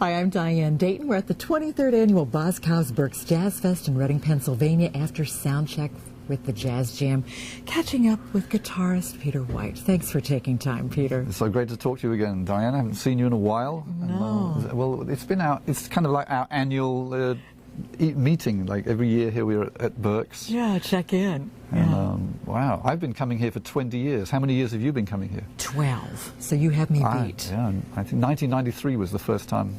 Hi, I'm Diane Dayton. We're at the 23rd Annual Berks Jazz Fest in Reading, Pennsylvania after sound check with the Jazz Jam, catching up with guitarist PeterWhite. Thanks for taking time, Peter. It's so great to talk to you again, Diane. I haven't seen you in a while. No. Well, it's kind of like our annual meeting, like every year here we are at Berks. Yeah, check in. And, wow, I've been coming here for 20 years. How many years have you been coming here? 12. So you have me beat. Yeah, I think 1993 was the first time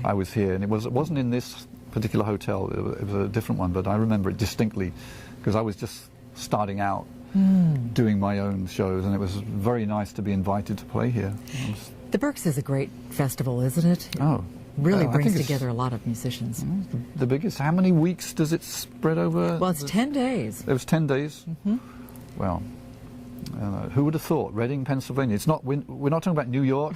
I was here, and it wasn't in this particular hotel. It was a different one, but I remember it distinctly because I was just starting out doing my own shows, and it was very nice to be invited to play here. The Berks is a great festival, isn't it? Oh. Really brings together a lot of musicians. The biggest. How many weeks does it spread over? Well, it's 10 days. It was 10 days? Well, who would have thought? Reading, Pennsylvania. It's not. We're not talking about New York,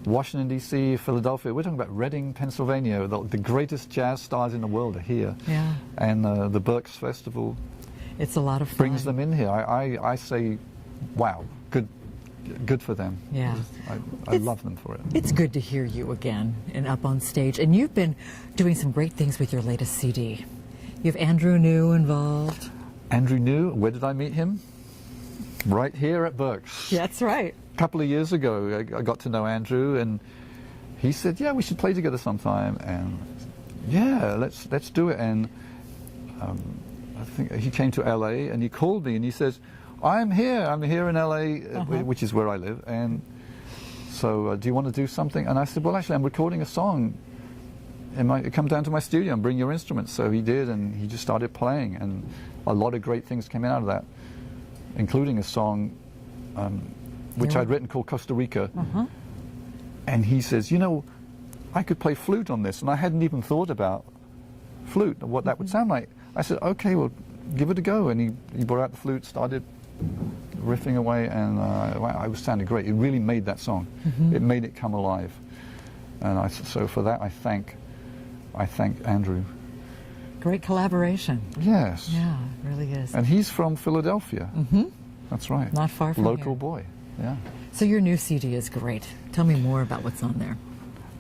Washington, D.C., Philadelphia. We're talking about Reading, Pennsylvania. The greatest jazz stars in the world are here. Yeah. And the Berks Festival. It's a lot of fun. Brings them in here. I say, wow, good for them. Yeah. I love them for it. It's good to hear you again and up on stage. And you've been doing some great things with your latest CD. You have Andrew New involved. Andrew New, where did I meet him? Right here at Berks. That's right. A couple of years ago, I got to know Andrew, and he said, yeah, we should play together sometime. And yeah, let's do it. And I think he came to LA, and he called me, and he says, I'm here in LA, which is where I live, and so do you want to do something? And I said, well, actually, I'm recording a song. Come down to my studio and bring your instruments. So he did, and he just started playing, and a lot of great things came out of that, including a song which I'd written called Costa Rica. And he says, you know, I could play flute on this, and I hadn't even thought about flute, what that would sound like. I said, okay, well, give it a go. And he brought out the flute, started riffing away, and it was sounding great. It really made that song. It made it come alive. And so for that, I thank Andrew. Great collaboration. Yes. Yeah, it really is. And he's from Philadelphia. That's right. Not far from Local here. boy. Yeah. So your new CD is great. Tell me more about what's on there.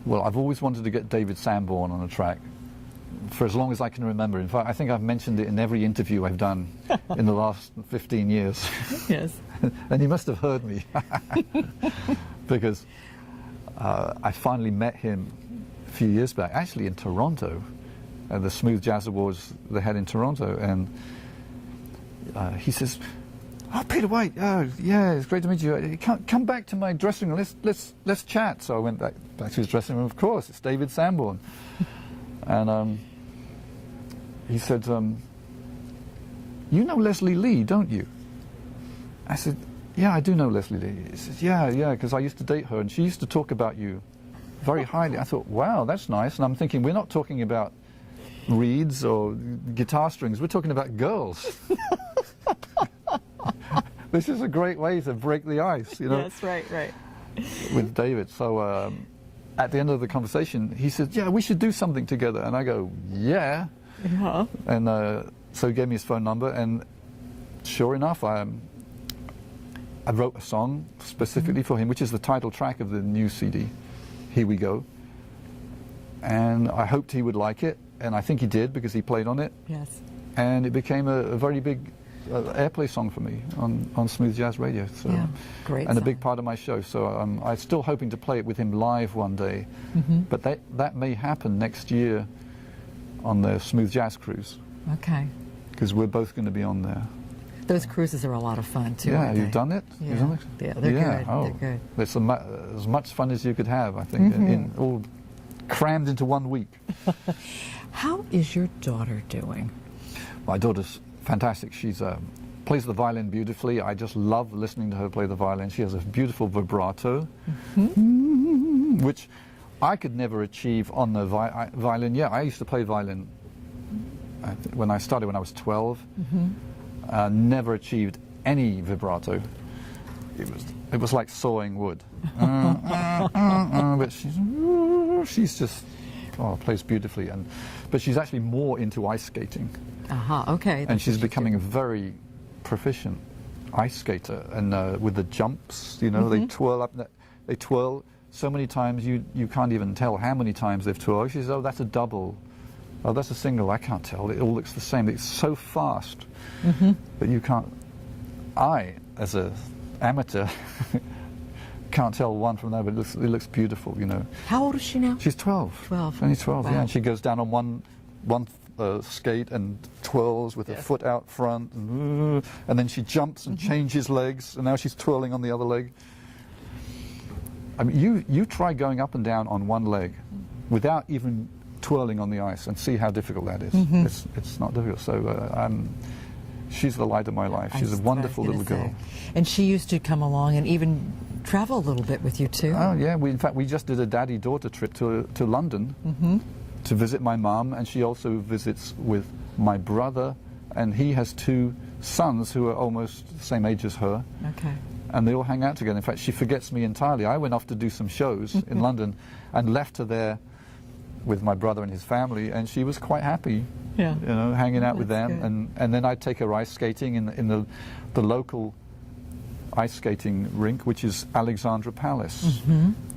Well, I've always wanted to get David Sanborn on a track for as long as I can remember. In fact, I think I've mentioned it in every interview I've done in the last 15 years. Yes. And he must have heard me because I finally met him a few years back, actually in Toronto, at the Smooth Jazz Awards they had in Toronto, and he says, "Oh, PeterWhite, yeah, it's great to meet you. Come back to my dressing room. Let's chat." So I went back to his dressing room. Of course, it's David Sanborn. And he said, you know Leslie Lee, don't you? I said, yeah, I do know Leslie Lee. He says, yeah, because I used to date her, and she used to talk about you very highly. I thought, wow, that's nice. And I'm thinking, we're not talking about reeds or guitar strings. We're talking about girls. This is a great way to break the ice, you know? Yes, right. With David. So at the end of the conversation, he said, yeah, we should do something together. And I go, yeah. And so he gave me his phone number, and sure enough, I wrote a song specifically for him, which is the title track of the new CD, Here We Go. And I hoped he would like it, and I think he did because he played on it. Yes. And it became a very big airplay song for me on Smooth Jazz Radio. So, yeah, great. And a big part of my show. So I'm still hoping to play it with him live one day. But that may happen next year on the Smooth Jazz Cruise. Okay. Because we're both going to be on there. Those cruises are a lot of fun too. Yeah, you've done it? Yeah, you've done it? Yeah, they're good. Oh, they're good. It's as much fun as you could have, I think, all crammed into 1 week. How is your daughter doing? My daughter's fantastic. She's plays the violin beautifully. I just love listening to her play the violin. She has a beautiful vibrato, which I could never achieve on the violin. Yeah, I used to play violin when I started when I was 12. Never achieved any vibrato. It was like sawing wood. But she's just plays beautifully, but she's actually more into ice skating. Okay. And she's becoming a very proficient ice skater, and with the jumps, you know, they twirl up, they twirl so many times you can't even tell how many times they've toured. She says, oh, that's a double. Oh, that's a single. I can't tell. It all looks the same. It's so fast that you can't. I, as an amateur, can't tell one from the other, but it looks beautiful, you know. How old is she now? She's 12. 12. Only 12, wow. yeah. And she goes down on one skate and twirls with her foot out front, and then she jumps and changes legs, and now she's twirling on the other leg. I mean, you try going up and down on one leg without even twirling on the ice and see how difficult that is. It's not difficult. So she's the light of my life. She's a wonderful little girl. And she used to come along and even travel a little bit with you too. Oh yeah, in fact we just did a daddy-daughter trip to London to visit my mum, and she also visits with my brother, and he has 2 sons who are almost the same age as her. Okay. And they all hang out together. In fact, she forgets me entirely. I went off to do some shows in London and left her there with my brother and his family, and she was quite happy, you know, hanging out with them. And then I'd take her ice skating in the local ice skating rink, which is Alexandra Palace.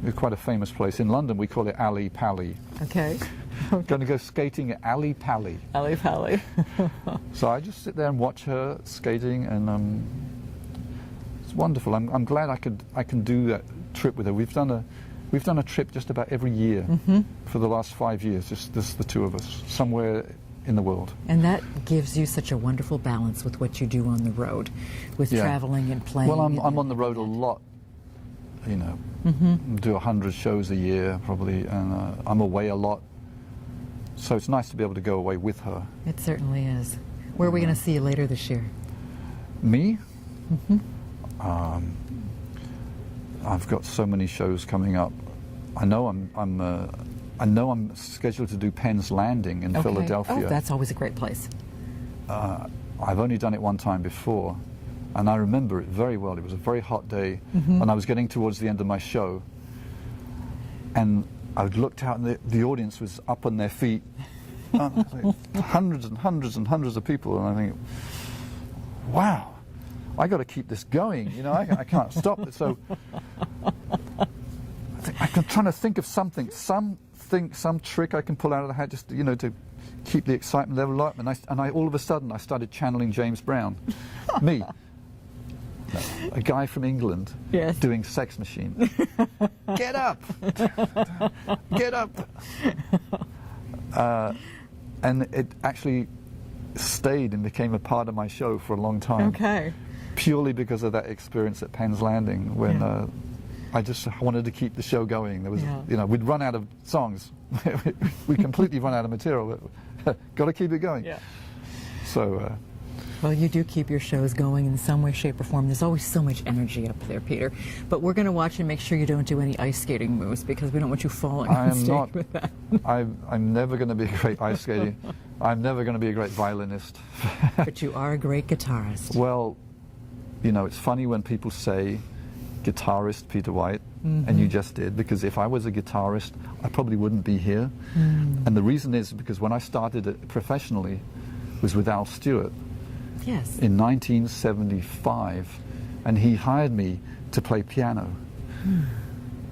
It's quite a famous place. In London, we call it Ali Pally. Okay. Going to go skating at Ali Pally. Ali Pally. So I just sit there and watch her skating, and it's wonderful. I'm glad I can do that trip with her. We've done a trip just about every year for the last 5 years, just the 2 of us, somewhere in the world. And that gives you such a wonderful balance with what you do on the road, with traveling and playing. Well, I'm on the road a lot, you know. Do 100 shows a year probably, and I'm away a lot. So it's nice to be able to go away with her. It certainly is. Where are we going to see you later this year? Me? I've got so many shows coming up. I know I'm scheduled to do Penn's Landing in Philadelphia. Oh, that's always a great place. I've only done it one time before, and I remember it very well. It was a very hot day, and I was getting towards the end of my show, and I looked out, and the audience was up on their feet, hundreds and hundreds and hundreds of people, and I think, wow. I got to keep this going, you know. I can't stop it. So I'm trying to think of something, some trick I can pull out of the hat, just to keep the excitement level up. And I all of a sudden I started channeling James Brown, me, a guy from England, doing Sex Machine. Get up, get up, and it actually stayed and became a part of my show for a long time. Okay. Purely because of that experience at Penn's Landing, when I just wanted to keep the show going. There was, we'd run out of songs. We completely run out of material, but got to keep it going. Yeah. So. Well, you do keep your shows going in some way, shape, or form. There's always so much energy up there, Peter. But we're going to watch and make sure you don't do any ice skating moves, because we don't want you falling on stage with that. I'm never going to be a great ice skater. I'm never going to be a great violinist. But you are a great guitarist. Well, you know, it's funny when people say guitarist Peter White, and you just did, because if I was a guitarist, I probably wouldn't be here. And the reason is because when I started it professionally was with Al Stewart. Yes. In 1975, and he hired me to play piano.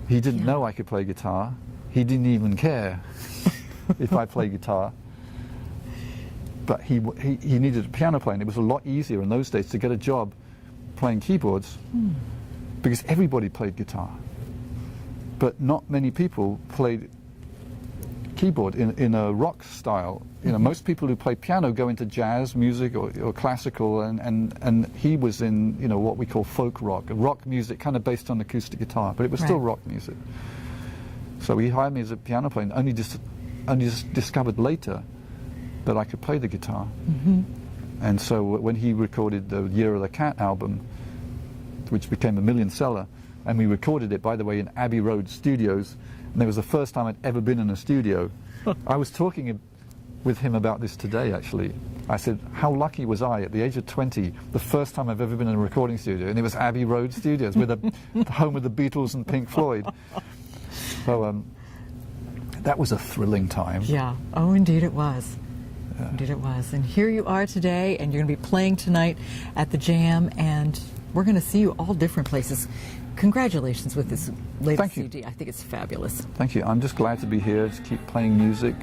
He didn't know I could play guitar. He didn't even care if I played guitar. But he needed a piano player, and it was a lot easier in those days to get a job playing keyboards because everybody played guitar. But not many people played keyboard in a rock style. You know, most people who play piano go into jazz music or classical, and he was in, you know, what we call folk rock music, kind of based on acoustic guitar, but it was still rock music. So he hired me as a piano player, and only just discovered later that I could play the guitar. And so when he recorded the Year of the Cat album, which became a million seller, and we recorded it, by the way, in Abbey Road Studios, and it was the first time I'd ever been in a studio. I was talking with him about this today, actually. I said, how lucky was I at the age of 20, the first time I've ever been in a recording studio, and it was Abbey Road Studios, with the home of the Beatles and Pink Floyd. So that was a thrilling time. Yeah. Oh, indeed it was. Yeah. Indeed it was. And here you are today, and you're going to be playing tonight at the Jam, and we're going to see you all different places. congratulations with this latest Thank you. CD. I think it's fabulous. Thank you. I'm just glad to be here to keep playing music.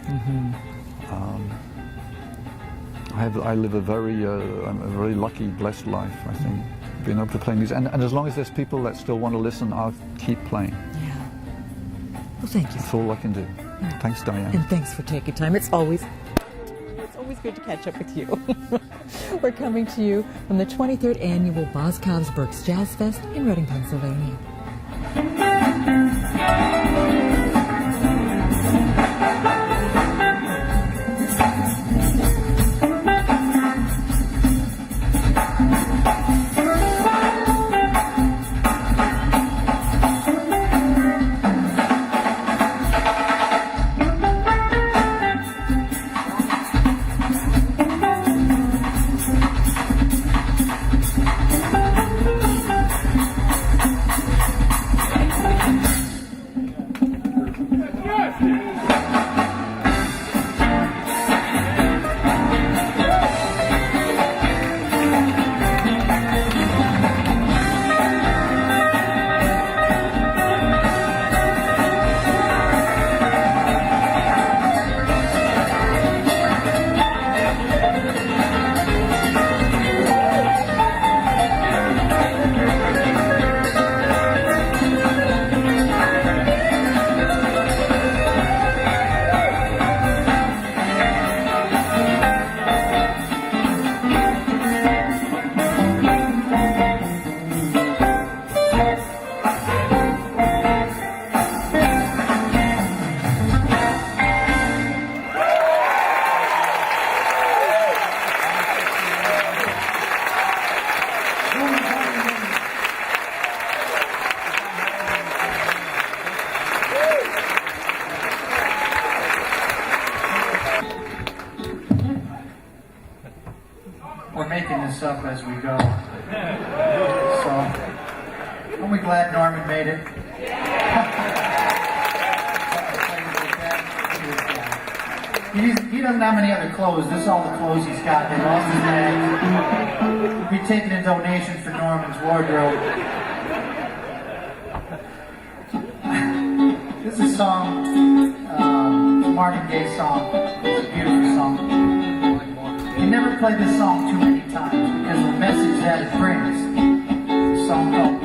I live a very lucky, blessed life, I think, being able to play music. And as long as there's people that still want to listen, I'll keep playing. Yeah. Well, thank you. That's all I can do. Yeah. Thanks, Diane. And thanks for taking time. It's always good to catch up with you. We're coming to you from the 23rd Annual Berks Jazz Fest in Reading, Pennsylvania. We're making this up as we go. So, aren't we glad Norman made it? He doesn't have any other clothes. This is all the clothes he's got. They lost his bag. We'll be taking a donation for Norman's wardrobe. This is a song, Martin Gaye's song. It's a beautiful song. You never play this song too many times because of the message that it brings. It's a song called